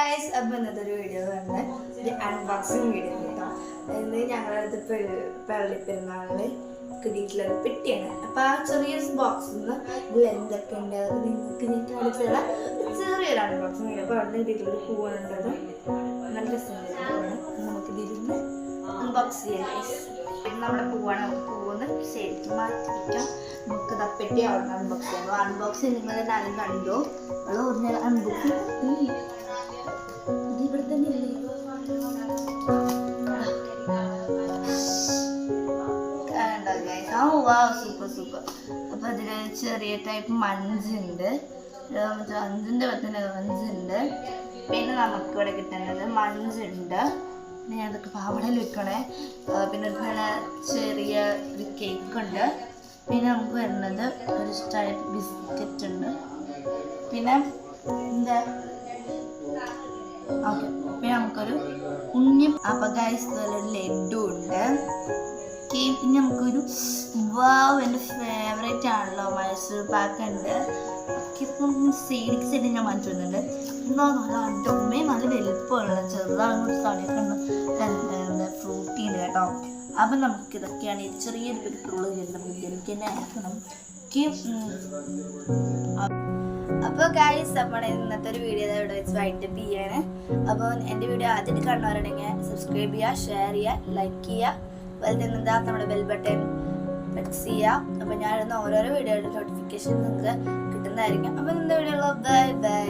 Guys, അപ്പോൾ ഇന്നത്തെ ഒരു വീഡിയോ തന്നെ ഒരു അൺബോക്സിങ് വീഡിയോ കേട്ടോ. ഇന്ന് ഞങ്ങളുടെ അടുത്ത് പള്ളിപ്പെരുന്നാളിന് കിട്ടിയിട്ടുള്ള പെട്ടിയാണ്. അപ്പോൾ ആ ചെറിയ ബോക്സിൽ നിന്ന് ഇതിൽ എന്തൊക്കെ ഉണ്ട് അത് നിങ്ങൾക്ക് ഞാൻ കാണിച്ചുള്ള ചെറിയൊരു അൺബോക്സിങ് വീഡിയോ. അപ്പോൾ അവിടെ കിട്ടിയിട്ടുള്ള പൂവാണുള്ളത്. നല്ല രസമാണ്. നമുക്ക് ഇതിരുന്ന് അൺബോക്സ് ചെയ്യാം ഗൈസ്. പിന്നെ നമ്മുടെ പൂവെന്ന് ശരിക്കും മാറ്റി വയ്ക്കാം. നമുക്ക് തപ്പെട്ടി അവിടെ അൺബോക്സ് ചെയ്യാം. അൺബോക്സ് നിങ്ങൾ തന്നെ ആദ്യം കണ്ടു. അത് ഒറിജിനൽ അൺബോക്സ് ഇവിടെ തന്നെ ഇല്ലേ? സൂപ്പർ. അപ്പൊ അതില് ചെറിയ ടൈപ്പ് മഞ്ചുണ്ട്, അഞ്ചിന്റെ പത്തിന് മഞ്ചുണ്ട്. പിന്നെ നമുക്ക് ഇവിടെ കിട്ടുന്നത് മഞ്ചുണ്ട്. പിന്നെ അതൊക്കെ പാവടയിൽ വെക്കണേ. പിന്നെ ഒരു ചെറിയ ഒരു കേക്ക് ഉണ്ട്. പിന്നെ നമുക്ക് വരുന്നത് ഒരു ടൈപ്പ് ബിസ്ക്കറ്റ് ഉണ്ട്. പിന്നെ എന്താ ഓക്കെ, പിന്നെ നമുക്കൊരു ഉണ്ണി. അപ്പൊ ഗൈസ് ഒരു ലഡു ഉണ്ട്. പിന്നെ നമുക്കൊരു വാവ്, എൻ്റെ ഫേവറേറ്റ് ആണല്ലോ മൈസൂർ പാക്ക് ഉണ്ട്. ഇപ്പം സൈഡ് ഞാൻ വാങ്ങിച്ചു വന്നിട്ടുണ്ട്. എന്നാൽ നല്ല അഡമ്മേ നല്ല വലുപ്പമുള്ള ചെറുതാണെന്ന് തലയൊക്കെ ഉണ്ട്. ഫ്രൂട്ടി ഉണ്ട് കേട്ടോ. അപ്പം നമുക്കിതൊക്കെയാണ് ഈ ചെറിയൊരു വലുപ്പമുള്ള നമുക്ക് തന്നെ ആക്കണം. അപ്പോൾ ഗൈസ്, നമ്മുടെ ഇന്നത്തെ ഒരു വീഡിയോ ഇവിടെ വെച്ച് വൈൻഡപ്പ് ചെയ്യാണ്. അപ്പോൾ എൻ്റെ വീഡിയോ ആദ്യമായിട്ട് കാണുന്നവരുണ്ടെങ്കിൽ സബ്സ്ക്രൈബ് ചെയ്യുക, ഷെയർ ചെയ്യുക, ലൈക്ക് ചെയ്യുക. അതുപോലെ തന്നെ എന്താ നമ്മുടെ ബെൽ ബട്ടൺ പ്രസ് ചെയ്യുക. അപ്പോൾ ഞാനിടുന്ന ഓരോരോ വീഡിയോയുടെ നോട്ടിഫിക്കേഷൻ നിങ്ങൾക്ക് കിട്ടുന്നതായിരിക്കും. അപ്പോൾ ഇന്നത്തെ വീഡിയോ ബൈ.